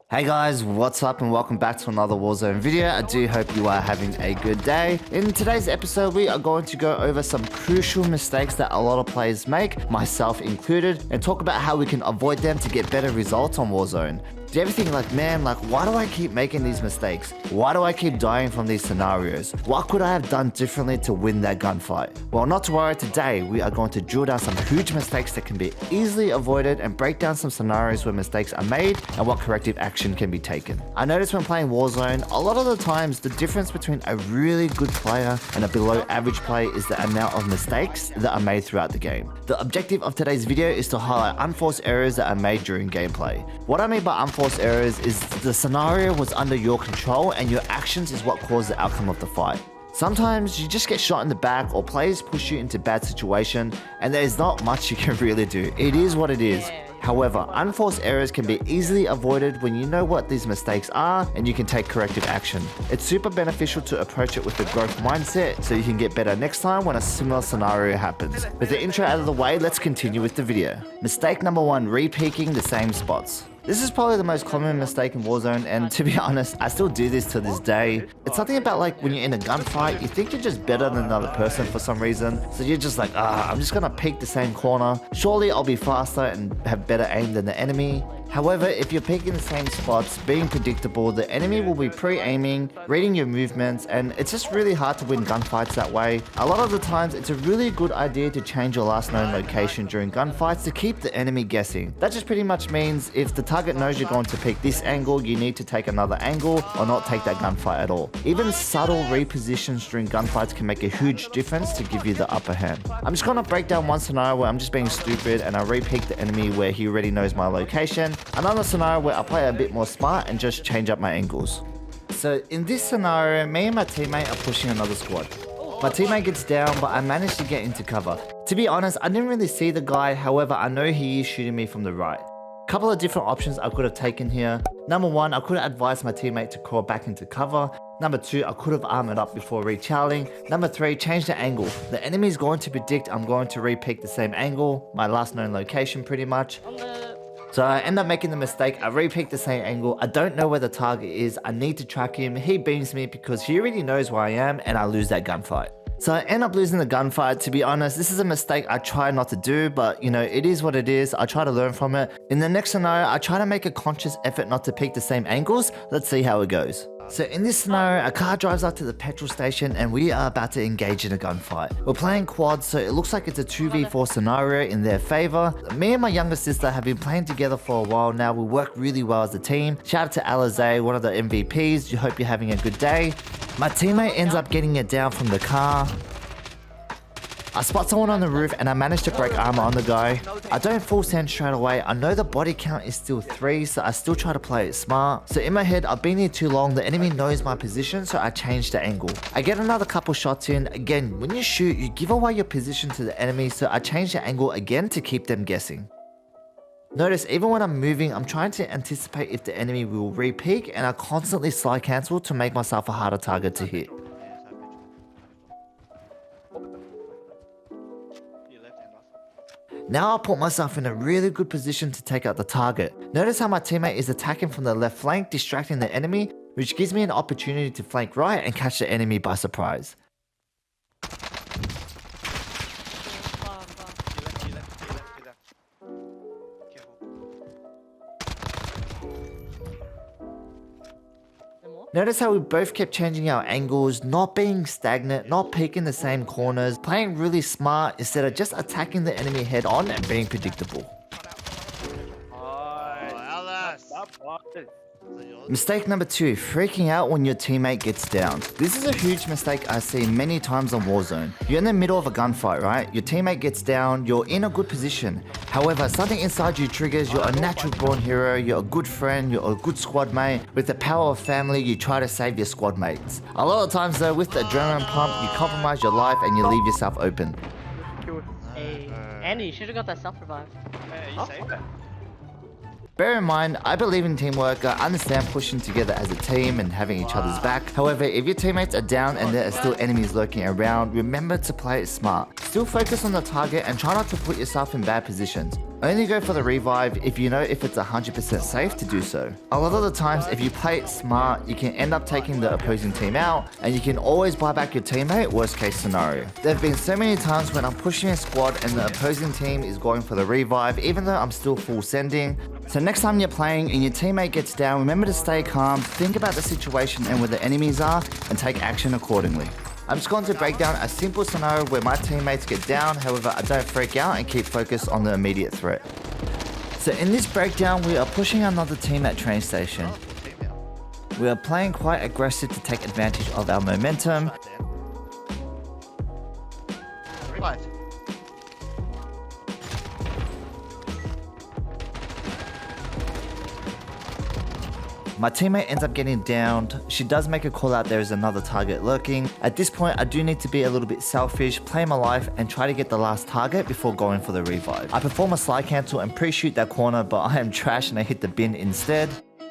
Hey guys, what's up and welcome back to another Warzone video. I do hope you are having a good day. In today's episode, we are going to go over some crucial mistakes that a lot of players make, myself included, and talk about how we can avoid them to get better results on Warzone. Do you ever think man, why do I keep making these mistakes? Why do I keep dying from these scenarios? What could I have done differently to win that gunfight? Well, not to worry, today we are going to drill down some huge mistakes that can be easily avoided and break down some scenarios where mistakes are made and what corrective action can be taken. I noticed when playing Warzone, a lot of the times the difference between a really good player and a below average player is the amount of mistakes that are made throughout the game. The objective of today's video is to highlight unforced errors that are made during gameplay. What I mean by unforced errors is the scenario was under your control and your actions is what caused the outcome of the fight. Sometimes you just get shot in the back or players push you into a bad situation and there is not much you can really do. It is what it is. However, unforced errors can be easily avoided when you know what these mistakes are and you can take corrective action. It's super beneficial to approach it with a growth mindset so you can get better next time when a similar scenario happens. With the intro out of the way, let's continue with the video. Mistake number 1, re-peeking the same spots. This is probably the most common mistake in Warzone, and to be honest, I still do this to this day. It's something about when you're in a gunfight, you think you're just better than another person for some reason. So you're just I'm just gonna peek the same corner. Surely I'll be faster and have better aim than the enemy. However, if you're peeking the same spots, being predictable, the enemy will be pre-aiming, reading your movements, and it's just really hard to win gunfights that way. A lot of the times, it's a really good idea to change your last known location during gunfights to keep the enemy guessing. That just pretty much means if the target knows you're going to peek this angle, you need to take another angle or not take that gunfight at all. Even subtle repositions during gunfights can make a huge difference to give you the upper hand. I'm just gonna break down one scenario where I'm just being stupid and I re-peek the enemy where he already knows my location. Another scenario where I play a bit more smart and just change up my angles. So in this scenario, me and my teammate are pushing another squad. My teammate gets down, but I managed to get into cover. To be honest, I didn't really see the guy, however, I know he is shooting me from the right. Couple of different options I could have taken here. Number 1, I could have advised my teammate to crawl back into cover. Number 2, I could have armored up before recharging. Number 3, change the angle. The enemy is going to predict I'm going to re-peek the same angle, my last known location pretty much. So I end up making the mistake, I re-peek the same angle, I don't know where the target is, I need to track him, he beams me because he already knows where I am and I lose that gunfight. So I end up losing the gunfight. To be honest, this is a mistake I try not to do, but it is what it is. I try to learn from it. In the next scenario, I try to make a conscious effort not to peek the same angles. Let's see how it goes. So in this scenario, a car drives up to the petrol station and we are about to engage in a gunfight. We're playing quad, so it looks like it's a 2v4 scenario in their favor. Me and my younger sister have been playing together for a while now. We work really well as a team. Shout out to Alize, one of the MVPs. I hope you're having a good day. My teammate ends up getting it down from the car. I spot someone on the roof and I manage to break armor on the guy. I don't full send straight away. I know the body count is still 3, so I still try to play it smart. So in my head, I've been here too long. The enemy knows my position, so I change the angle. I get another couple shots in. Again, when you shoot, you give away your position to the enemy, so I change the angle again to keep them guessing. Notice even when I'm moving, I'm trying to anticipate if the enemy will re-peek, and I constantly slide cancel to make myself a harder target to hit. Now I'll put myself in a really good position to take out the target. Notice how my teammate is attacking from the left flank, distracting the enemy, which gives me an opportunity to flank right and catch the enemy by surprise. Notice how we both kept changing our angles, not being stagnant, not peeking the same corners, playing really smart instead of just attacking the enemy head on and being predictable. Mistake number 2, freaking out when your teammate gets down. This is a huge mistake I see many times on Warzone. You're in the middle of a gunfight, right? Your teammate gets down, you're in a good position. However, something inside you triggers, you're a natural born hero, you're a good friend, you're a good squad mate. With the power of family, you try to save your squad mates. A lot of times though, with the adrenaline pump, you compromise your life and you leave yourself open. Hey, Andy, you should have got that self-revive. You saved it. Bear in mind, I believe in teamwork. I understand pushing together as a team and having each other's back. However, if your teammates are down and there are still enemies lurking around, remember to play it smart. Still focus on the target and try not to put yourself in bad positions. Only go for the revive if you know if it's 100% safe to do so. A lot of the times, if you play it smart, you can end up taking the opposing team out, and you can always buy back your teammate, worst case scenario. There have been so many times when I'm pushing a squad and the opposing team is going for the revive, even though I'm still full sending. So next time you're playing and your teammate gets down, remember to stay calm, think about the situation and where the enemies are, and take action accordingly. I'm just going to break down a simple scenario where my teammates get down, however I don't freak out and keep focused on the immediate threat. So in this breakdown, we are pushing another team at train station. We are playing quite aggressive to take advantage of our momentum. My teammate ends up getting downed. She does make a call out there is another target lurking. At this point, I do need to be a little bit selfish, play my life, and try to get the last target before going for the revive. I perform a slide cancel and pre-shoot that corner, but I am trash and I hit the bin instead.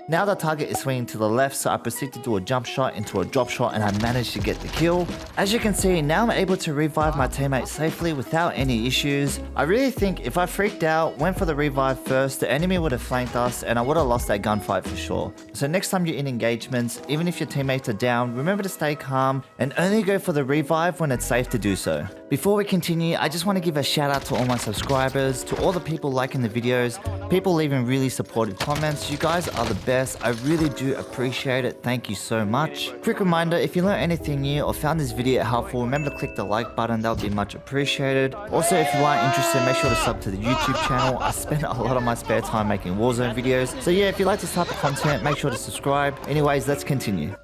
Now the target is swinging to the left, so I proceed to do a jump shot into a drop shot and I managed to get the kill. As you can see, now I'm able to revive my teammate safely without any issues. I really think if I freaked out, went for the revive first, the enemy would have flanked us and I would have lost that gunfight for sure. So next time you're in engagements, even if your teammates are down, remember to stay calm and only go for the revive when it's safe to do so. Before we continue, I just want to give a shout out to all my subscribers, to all the people liking the videos, people leaving really supportive comments. You guys are the best. I really do appreciate it. Thank you so much. Quick reminder, if you learned anything new or found this video helpful, remember to click the like button. That would be much appreciated. Also, if you are interested, make sure to sub to the YouTube channel. I spend a lot of my spare time making Warzone videos. So yeah, if you like this type of content, make sure to subscribe. Anyways, let's continue.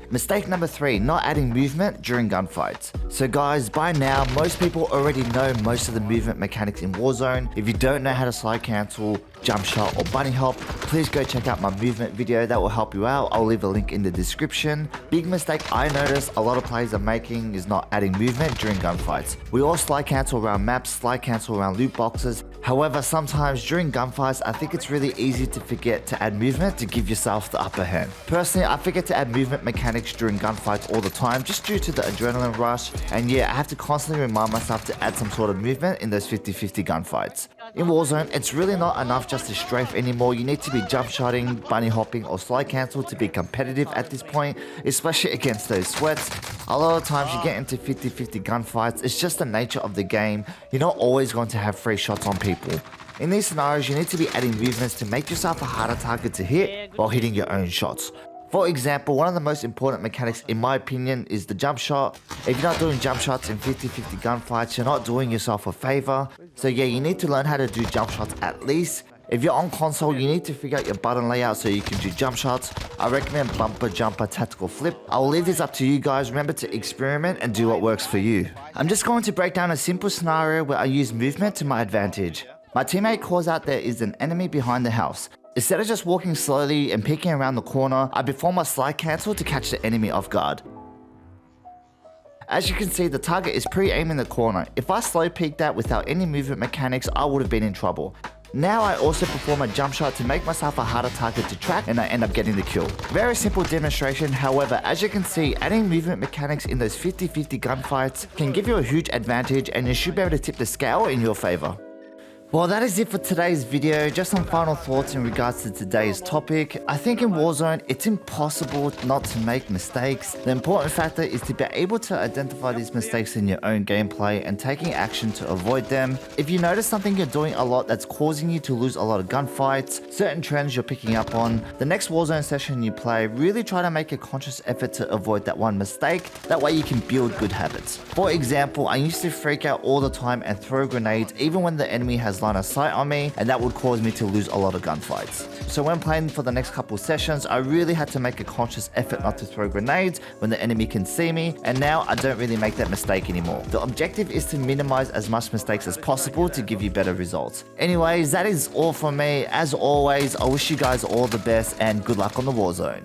Mistake number 3, not adding movement during gunfights. So guys, by now, most people already know most of the movement mechanics in Warzone. If you don't know how to slide cancel, jump shot, or bunny hop, please go check out my movement video, that will help you out. I'll leave a link in the description. Big mistake I notice a lot of players are making is not adding movement during gunfights. We all slide cancel around maps, slide cancel around loot boxes. However, sometimes during gunfights, I think it's really easy to forget to add movement to give yourself the upper hand. Personally, I forget to add movement mechanics during gunfights all the time just due to the adrenaline rush, and yeah, I have to constantly remind myself to add some sort of movement in those 50-50 gunfights. In Warzone, it's really not enough just to strafe anymore. You need to be jump shotting, bunny hopping, or slide cancel to be competitive at this point, especially against those sweats. A lot of times you get into 50-50 gunfights, it's just the nature of the game. You're not always going to have free shots on people. In these scenarios, you need to be adding movements to make yourself a harder target to hit while hitting your own shots. For example, one of the most important mechanics in my opinion is the jump shot. If you're not doing jump shots in 50-50 gunfights, you're not doing yourself a favor. So yeah, you need to learn how to do jump shots at least. If you're on console, you need to figure out your button layout so you can do jump shots. I recommend bumper, jumper, tactical flip. I will leave this up to you guys. Remember to experiment and do what works for you. I'm just going to break down a simple scenario where I use movement to my advantage. My teammate calls out there is an enemy behind the house. Instead of just walking slowly and peeking around the corner, I perform a slide cancel to catch the enemy off guard. As you can see, the target is pre-aimed in the corner. If I slow peeked that without any movement mechanics, I would have been in trouble. Now I also perform a jump shot to make myself a harder target to track and I end up getting the kill. Very simple demonstration, however, as you can see, adding movement mechanics in those 50-50 gunfights can give you a huge advantage and you should be able to tip the scale in your favor. Well, that is it for today's video. Just some final thoughts in regards to today's topic. I think in Warzone, it's impossible not to make mistakes. The important factor is to be able to identify these mistakes in your own gameplay and taking action to avoid them. If you notice something you're doing a lot that's causing you to lose a lot of gunfights, certain trends you're picking up on, the next Warzone session you play, really try to make a conscious effort to avoid that one mistake. That way you can build good habits. For example, I used to freak out all the time and throw grenades even when the enemy has line of sight on me, and that would cause me to lose a lot of gunfights. So when playing for the next couple sessions, I really had to make a conscious effort not to throw grenades when the enemy can see me, and now I don't really make that mistake anymore. The objective is to minimize as much mistakes as possible to give you better results. Anyways, that is all from me. As always, I wish you guys all the best and good luck on the Warzone.